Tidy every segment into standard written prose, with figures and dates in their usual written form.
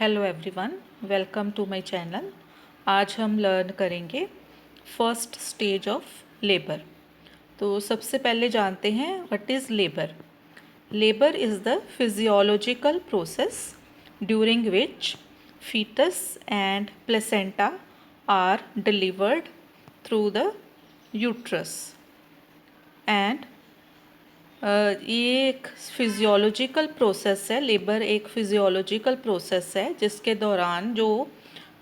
Hello everyone, welcome to my channel. आज हम learn करेंगे फर्स्ट स्टेज ऑफ लेबर। तो सबसे पहले जानते हैं what is labour. Labour is the physiological process during which fetus and placenta are delivered through the uterus and ये एक फिजियोलॉजिकल प्रोसेस है। लेबर एक फिजियोलॉजिकल प्रोसेस है जिसके दौरान जो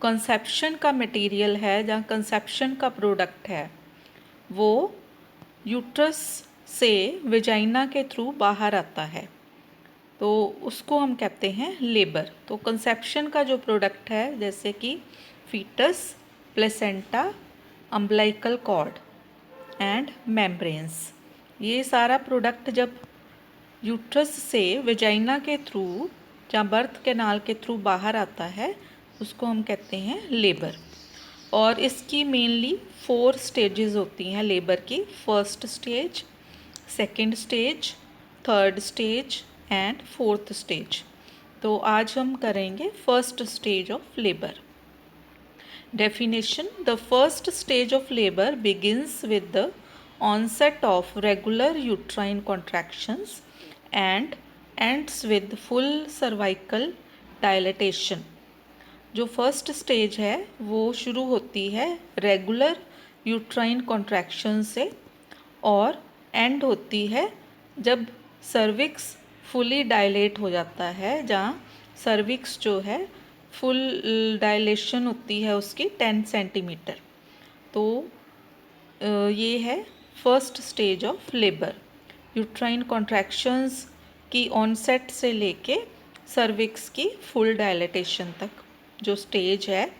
कंसेप्शन का मटेरियल है या कंसेप्शन का प्रोडक्ट है वो यूट्रस से विजाइना के थ्रू बाहर आता है, तो उसको हम कहते हैं लेबर। तो कंसेप्शन का जो प्रोडक्ट है जैसे कि foetus, placenta, umbilical cord and membranes, ये सारा प्रोडक्ट जब यूट्रस से वेजाइना के थ्रू या बर्थ कैनाल के थ्रू बाहर आता है उसको हम कहते हैं लेबर। और इसकी मेनली 4 स्टेजेस होती हैं लेबर की। First stage, second stage, third stage and fourth stage. तो आज हम करेंगे first stage of labour. Definition: the first stage of labor begins with the onset of regular uterine contractions and ends with full cervical dilatation। जो first stage है वो शुरू होती है रेगुलर यूट्राइन कॉन्ट्रैक्शन से और एंड होती है जब सर्विक्स फुली डायलेट हो जाता है, जहाँ सर्विक्स जो है फुल डायलेशन होती है उसकी 10 सेंटीमीटर। तो ये है first stage of labour. Uterine contractions की ऑनसेट से लेके सर्विक्स की फुल डायलेटेशन तक जो स्टेज है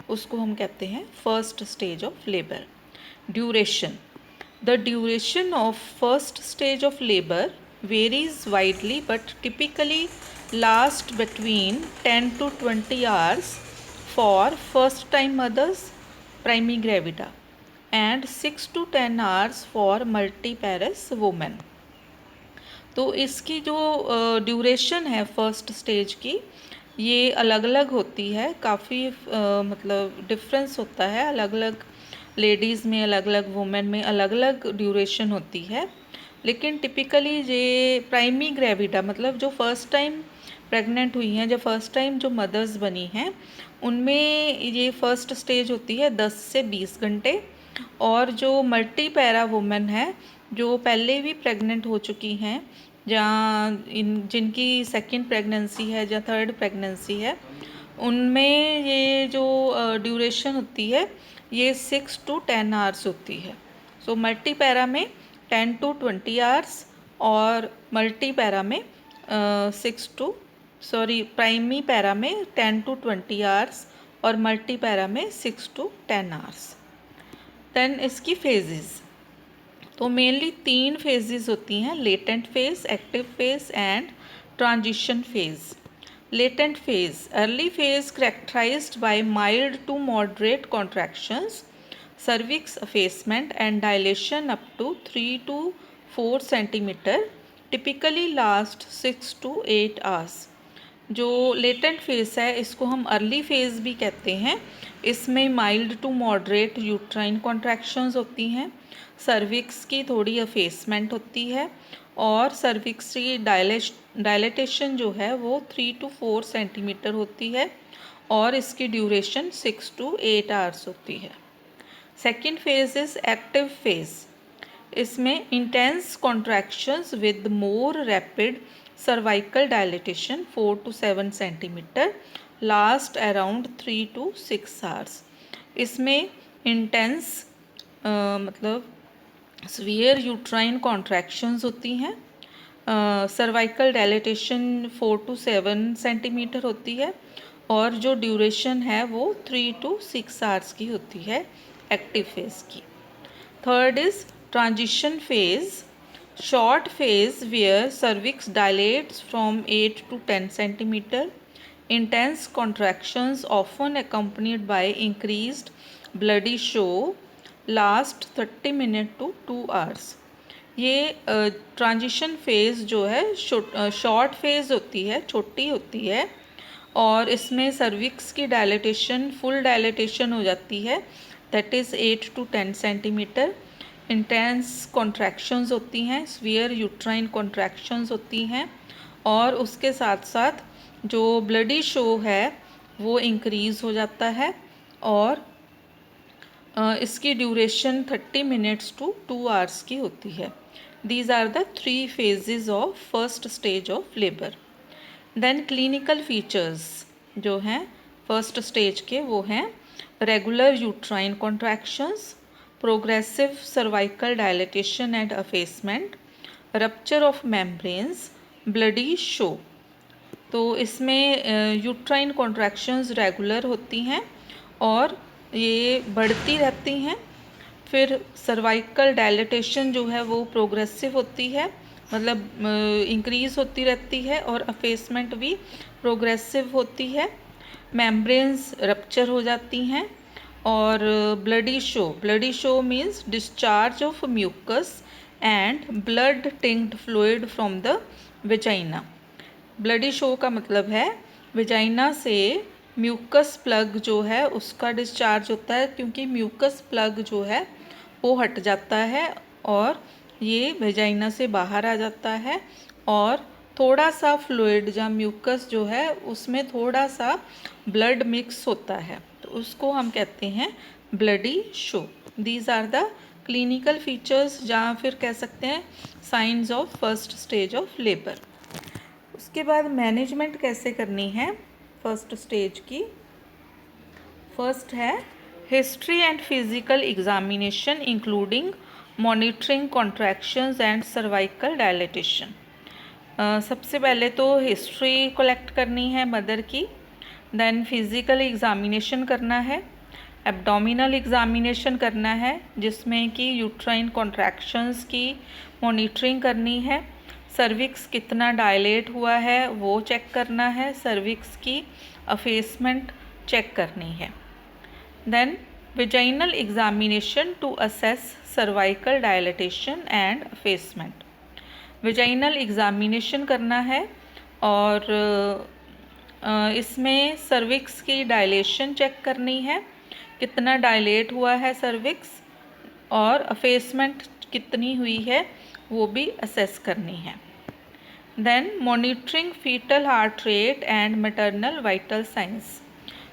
उसको हम कहते हैं first stage of labour. Duration: the duration of first stage of labor varies widely but typically lasts between 10 to 20 hours for first time mothers primigravida and 6 to 10 hours for multiparous women। तो इसकी जो duration है first stage की ये अलग अलग होती है, काफ़ी मतलब डिफरेंस होता है, अलग अलग लेडीज़ में, अलग अलग वुमेन में अलग अलग ड्यूरेशन होती है। लेकिन टिपिकली ये प्राइमी ग्रेविडा मतलब जो फर्स्ट टाइम प्रेग्नेंट हुई हैं, जो फर्स्ट टाइम जो मदर्स बनी हैं उनमें ये फर्स्ट स्टेज होती है 10 से 20 घंटे। और जो मल्टी पैरा वुमेन है जो पहले भी प्रेग्नेंट हो चुकी हैं, जहाँ जिनकी सेकंड प्रेगनेंसी है या थर्ड प्रेगनेंसी है, उनमें ये जो ड्यूरेशन होती है ये 6 to 10 आवर्स होती है। सो मल्टी पैरा में 10 to 20 आवर्स और मल्टी पैरा में प्राइमी पैरा में 10 to 20 आवर्स और मल्टी पैरा में 6 to 10 आवर्स। देन इसकी फेजेस, तो मेनली 3 फेजेस होती हैं: latent phase, active phase and transition phase. Latent phase, early phase characterized by mild to moderate contractions, cervix effacement and dilation up to 3 to 4 centimeter, typically last 6 to 8 hours। जो latent phase है इसको हम early phase भी कहते हैं। इसमें mild to moderate uterine contractions होती हैं, सर्विक्स की थोड़ी अफेसमेंट होती है और सर्विक्स की डायलेटेशन जो है वो 3 to 4 सेंटीमीटर होती है और इसकी ड्यूरेशन 6 to 8 आवर्स होती है। Second phase is active phase. इसमें intense contractions with more rapid cervical dilatation 4 to 7 centimetre, last around 3 to 6 hours. इसमें इंटेंस मतलब सीवियर यूट्राइन कॉन्ट्रैक्शंस होती हैं, सर्वाइकल डायलेटेशन 4 to 7 सेंटीमीटर होती है और जो ड्यूरेशन है वो 3 to 6 आवर्स की होती है एक्टिव फेज की। Third is transition phase, short phase where cervix dilates from 8 to 10 centimeter, intense contractions often accompanied by increased bloody show, last 30 minutes to 2 hours। ये ट्रांजिशन फेज़ जो है short phase होती है, छोटी होती है और इसमें सर्विक्स की डायलेटेशन फुल डायलेटेशन हो जाती है, that is 8 to 10 centimetre. Intense contractions होती हैं, स्वीयर यूट्राइन कॉन्ट्रैक्शंस होती हैं, और उसके साथ साथ जो ब्लडी शो है वो इंक्रीज़ हो जाता है, और इसकी ड्यूरेशन 30 मिनट्स to 2 hours की होती है। These are the 3 phases of first stage of labour. Then clinical features जो हैं फर्स्ट स्टेज के वो हैं regular uterine contractions, progressive cervical dilatation and effacement, rupture of membranes, bloody show. तो इसमें यूट्राइन कॉन्ट्रैक्शंस रेगुलर होती हैं और ये बढ़ती रहती हैं। फिर सर्वाइकल डायलेटेशन जो है वो प्रोग्रेसिव होती है, मतलब इंक्रीज़ होती रहती है, और अफेसमेंट भी प्रोग्रेसिव होती है। मेम्ब्रेन्स रप्चर हो जाती हैं, और bloody show means discharge of mucus and blood tinged fluid from the vagina. Bloody show का मतलब है वेजाइना से म्यूकस प्लग जो है उसका डिस्चार्ज होता है, क्योंकि म्यूकस प्लग जो है वो हट जाता है और ये वेजाइना से बाहर आ जाता है, और थोड़ा सा फ्लूइड या म्यूकस जो है उसमें थोड़ा सा ब्लड मिक्स होता है, तो उसको हम कहते हैं bloody show. These are the clinical features, जहाँ फिर कह सकते हैं signs of first stage of labour. उसके बाद मैनेजमेंट कैसे करनी है फर्स्ट स्टेज की। फर्स्ट है history and physical examination including monitoring contractions and cervical dilatation. सबसे पहले तो हिस्ट्री कलेक्ट करनी है मदर की, देन फिजिकल एग्जामिनेशन करना है, एब्डोमिनल एग्जामिनेशन करना है जिसमें कि यूट्राइन कॉन्ट्रैक्शंस की मॉनिटरिंग करनी है, सर्विक्स कितना डायलेट हुआ है वो चेक करना है, सर्विक्स की अफेसमेंट चेक करनी है। Then vaginal examination to assess cervical dilatation and effacement. Vaginal examination करना है और इसमें सर्विक्स की डायलेशन चेक करनी है, कितना डायलेट हुआ है सर्विक्स, और अफेसमेंट कितनी हुई है वो भी असेस करनी है। Then monitoring foetal heart rate and maternal vital signs.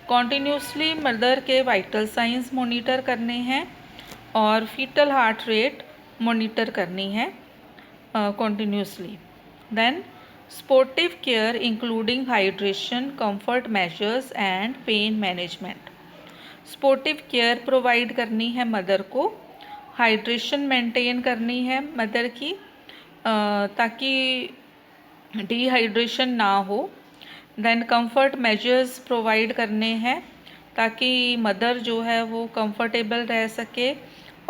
Continuously mother के वाइटल साइंस मॉनिटर करने हैं और फीटल हार्ट रेट मॉनिटर करनी है continuously. Then supportive care including hydration, comfort measures and pain management. Supportive care provide करनी है mother को, hydration maintain करनी है मदर की ताकि डिहाइड्रेशन ना हो। देन कंफर्ट मेजर्स प्रोवाइड करने हैं ताकि मदर जो है वो कंफर्टेबल रह सके,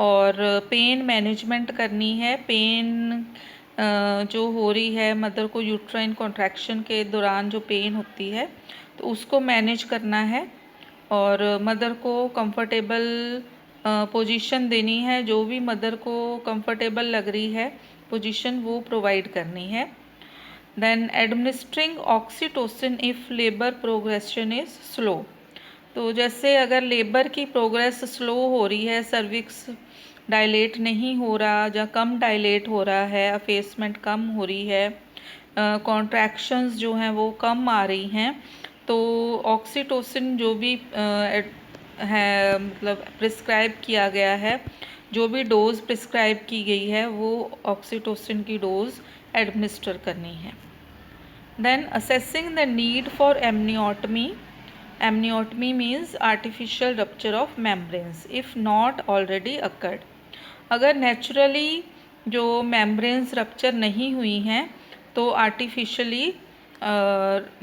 और पेन मैनेजमेंट करनी है। पेन जो हो रही है मदर को यूट्राइन कॉन्ट्रैक्शन के दौरान जो पेन होती है तो उसको मैनेज करना है, और मदर को कंफर्टेबल पोजीशन देनी है, जो भी मदर को कंफर्टेबल लग रही है पोजीशन वो प्रोवाइड करनी है। Then administering oxytocin if labour progression is slow. तो जैसे अगर लेबर की प्रोग्रेस स्लो हो रही है, सर्विक्स डायलेट नहीं हो रहा या कम डायलेट हो रहा है, अफेसमेंट कम हो रही है, कॉन्ट्रैक्शंस जो हैं वो कम आ रही हैं, तो ऑक्सीटोसिन जो भी है मतलब प्रिस्क्राइब किया गया है, जो भी डोज प्रिस्क्राइब की गई है वो ऑक्सीटोसिन की डोज एडमिनिस्टर करनी है। Then assessing the need for amniotomy. Amniotomy means artificial rupture of membranes if not already occurred. अगर नेचुरली जो मेम्ब्रेन्स रप्चर नहीं हुई हैं तो आर्टिफिशियली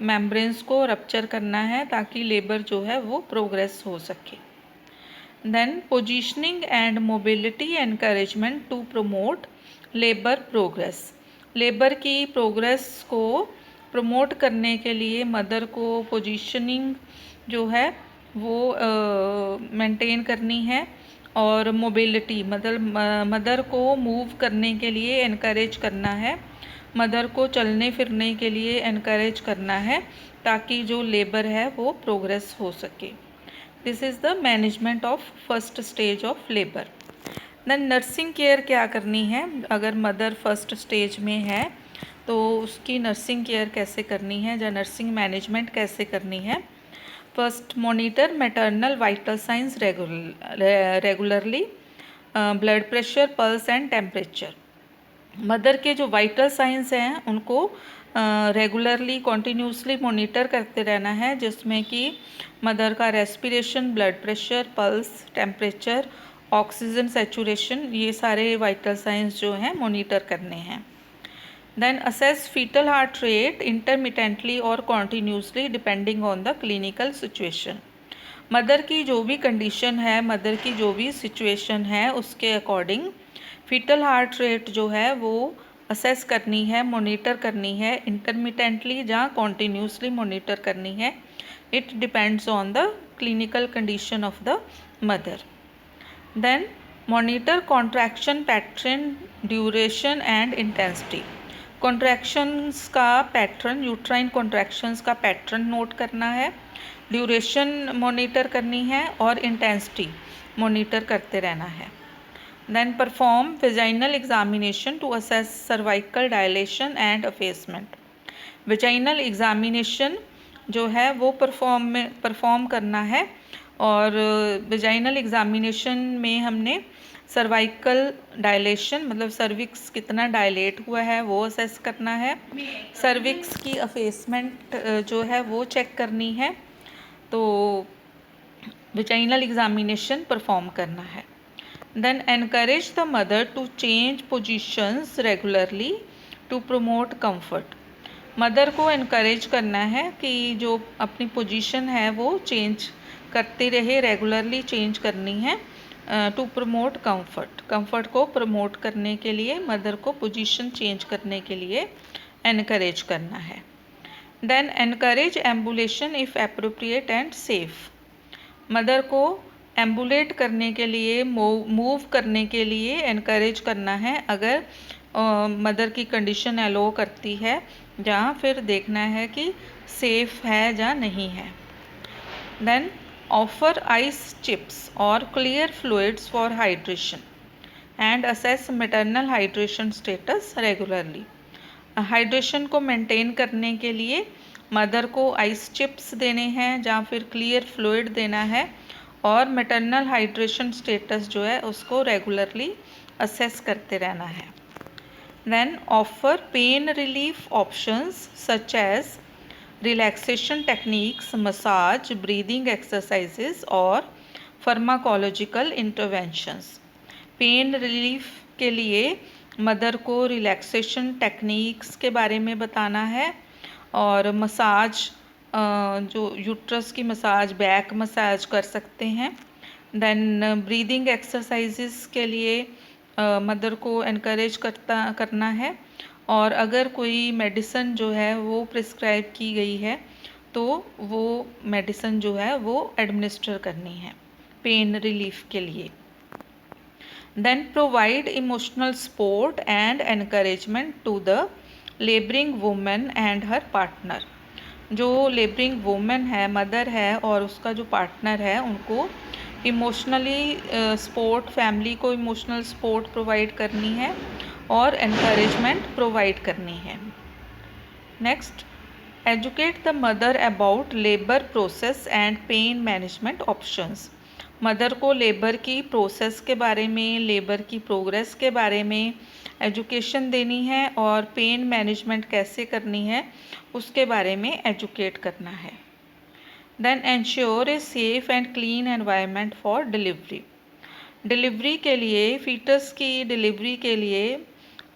मेम्ब्रेन्स को रप्चर करना है ताकि लेबर जो है वो प्रोग्रेस हो सके। Then positioning and mobility encouragement to promote labour progress. Labour की प्रोग्रेस को प्रमोट करने के लिए मदर को पोजीशनिंग जो है वो मेंटेन करनी है, और मोबिलिटी मदर को मूव करने के लिए एनकरेज करना है, मदर को चलने फिरने के लिए एनकरेज करना है ताकि जो लेबर है वो प्रोग्रेस हो सके। This is the management of first stage of labour. Then nursing care क्या करनी है, अगर मदर फर्स्ट स्टेज में है तो उसकी नर्सिंग केयर कैसे करनी है या नर्सिंग मैनेजमेंट कैसे करनी है। First, monitor maternal vital science regularly, blood pressure, pulse and temperature. Mother के जो वाइटल साइंस हैं उनको रेगुलरली कॉन्टीन्यूसली मॉनिटर करते रहना है, जिसमें कि मदर का respiration, blood pressure, pulse, temperature, oxygen saturation, ये सारे वाइटल साइंस जो हैं मॉनिटर करने हैं। Then assess fetal heart rate intermittently और continuously depending on the clinical situation. Mother की जो भी कंडीशन है, मदर की जो भी सिचुएशन है, उसके अकॉर्डिंग फीटल हार्ट रेट जो है वो असेस करनी है, मॉनिटर करनी है, इंटरमिटेंटली या कॉन्टीन्यूसली मॉनिटर करनी है। It depends on the clinical condition of the mother. Then monitor contraction pattern, duration and intensity. Contractions का पैटर्न, यूट्राइन कॉन्ट्रैक्शंस का पैटर्न नोट करना है, ड्यूरेशन मॉनिटर करनी है और इंटेंसिटी मॉनिटर करते रहना है। Then perform vaginal examination to assess cervical dilation and effacement. Vaginal examination जो है वो परफॉर्म करना है, और वेजाइनल एग्जामिनेशन में हमने सर्वाइकल डायलेशन मतलब सर्विक्स कितना डायलेट हुआ है वो असेस करना है, सर्विक्स की अफेसमेंट जो है वो चेक करनी है। तो वेजाइनल एग्जामिनेशन परफॉर्म करना है। Then encourage the mother to change positions regularly to promote comfort. Mother को एनकरेज करना है कि जो अपनी पोजीशन है वो चेंज करते रहे, रेगुलरली चेंज करनी है, टू प्रमोट कंफर्ट। कंफर्ट को प्रमोट करने के लिए मदर को पोजीशन चेंज करने के लिए एनकरेज करना है। Then encourage ambulation if appropriate and safe. Mother को एम्बुलेट करने के लिए, मूव करने के लिए एनकरेज करना है, अगर मदर की कंडीशन अलो करती है, जहाँ फिर देखना है कि सेफ है या नहीं है। देन ऑफर आइस चिप्स और clear fluids for hydration and assess maternal hydration status regularly. Hydration को मेंटेन करने के लिए मदर को आइस चिप्स देने हैं या फिर क्लियर फ्लूइड देना है, और मैटरनल हाइड्रेशन स्टेटस जो है उसको रेगुलरली असेस करते रहना है। Then offer pain relief options such as relaxation techniques, massage, breathing exercises और फार्माकोलॉजिकल इंटरवेंशंस। पेन रिलीफ के लिए मदर को रिलैक्सेशन टेक्निक्स के बारे में बताना है, और मसाज, जो यूट्रस की मसाज, बैक मसाज कर सकते हैं। देन ब्रीदिंग एक्सरसाइजेस के लिए मदर को एनकरेज करना है, और अगर कोई मेडिसिन जो है वो प्रिस्क्राइब की गई है तो वो मेडिसिन जो है वो एडमिनिस्टर करनी है पेन रिलीफ के लिए। Then provide emotional support and encouragement to the labouring women and her partner. जो लेबरिंग वुमेन है, मदर है, और उसका जो पार्टनर है, उनको इमोशनली सपोर्ट, फैमिली को इमोशनल सपोर्ट प्रोवाइड करनी है और एनकरेजमेंट प्रोवाइड करनी है। Next, educate the mother about labour process and pain management options. Mother को लेबर की प्रोसेस के बारे में, लेबर की प्रोग्रेस के बारे में एजुकेशन देनी है, और पेन मैनेजमेंट कैसे करनी है उसके बारे में एजुकेट करना है। Then ensure a safe and clean environment for delivery. Delivery के लिए, फीटस की डिलीवरी के लिए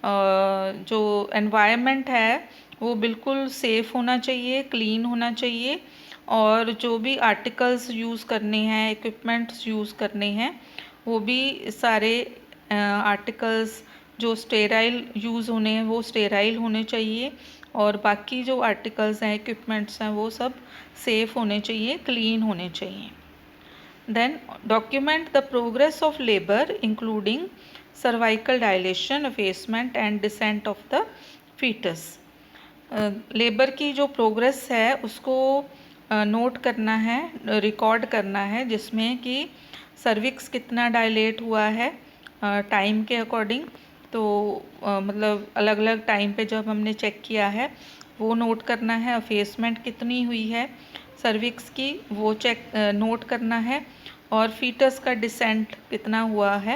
जो एनवायरनमेंट है वो बिल्कुल सेफ़ होना चाहिए, क्लीन होना चाहिए, और जो भी आर्टिकल्स यूज़ करने हैं, इक्विपमेंट्स यूज़ करने हैं, वो भी सारे आर्टिकल्स जो स्टेराइल यूज़ होने हैं वो स्टेराइल होने चाहिए, और बाकी जो आर्टिकल्स हैं, इक्विपमेंट्स हैं, वो सब सेफ़ होने चाहिए, क्लीन होने चाहिए। Then document the progress of labour including cervical dilation, effacement and descent of the foetus. Labour की जो प्रोग्रेस है उसको नोट करना है, रिकॉर्ड करना है, जिसमें कि सर्विक्स कितना डायलेट हुआ है टाइम के अकॉर्डिंग। तो मतलब अलग अलग टाइम पे जब हमने चेक किया है वो नोट करना है। अफेसमेंट कितनी हुई है सर्विक्स की वो चेक नोट करना है। और फीटस का डिसेंट कितना हुआ है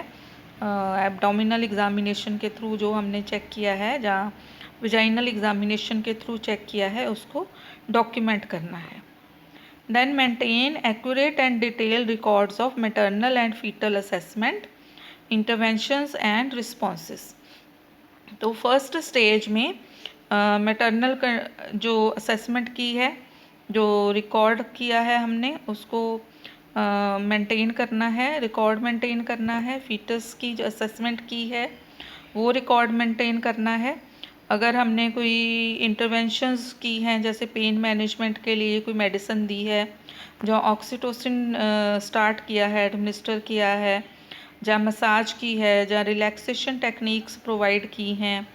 एब्डोमिनल एग्जामिनेशन के थ्रू जो हमने चेक किया है, जहाँ विजाइनल एग्जामिनेशन के थ्रू चेक किया है, उसको डॉक्यूमेंट करना है। Then maintain accurate and detail records of maternal and foetal assessment, interventions and responses. तो फर्स्ट स्टेज में मैटरनल जो असेसमेंट की है, जो रिकॉर्ड किया है हमने, उसको मेंटेन करना है, रिकॉर्ड मेंटेन करना है। फीटस की जो असेसमेंट की है वो रिकॉर्ड मेंटेन करना है। अगर हमने कोई इंटरवेंशंस की हैं, जैसे पेन मैनेजमेंट के लिए कोई मेडिसिन दी है, जो ऑक्सीटोसिन स्टार्ट किया है, एडमिनिस्टर किया है, जहाँ मसाज की है, जहाँ रिलैक्सेशन टेक्निक्स प्रोवाइड की हैं,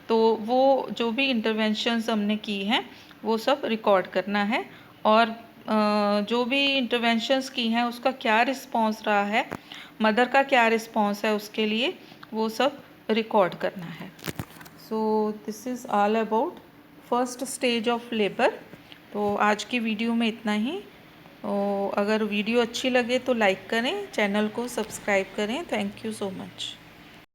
तो वो जो भी इंटरवेंशंस हमने की हैं वो सब रिकॉर्ड करना है। और जो भी इंटरवेंशंस की हैं उसका क्या रिस्पॉन्स रहा है, मदर का क्या रिस्पॉन्स है, उसके लिए वो सब रिकॉर्ड करना है। So this is all about first stage of labour. तो आज की वीडियो में इतना ही। तो अगर वीडियो अच्छी लगे तो लाइक करें, चैनल को सब्सक्राइब करें। Thank you so much.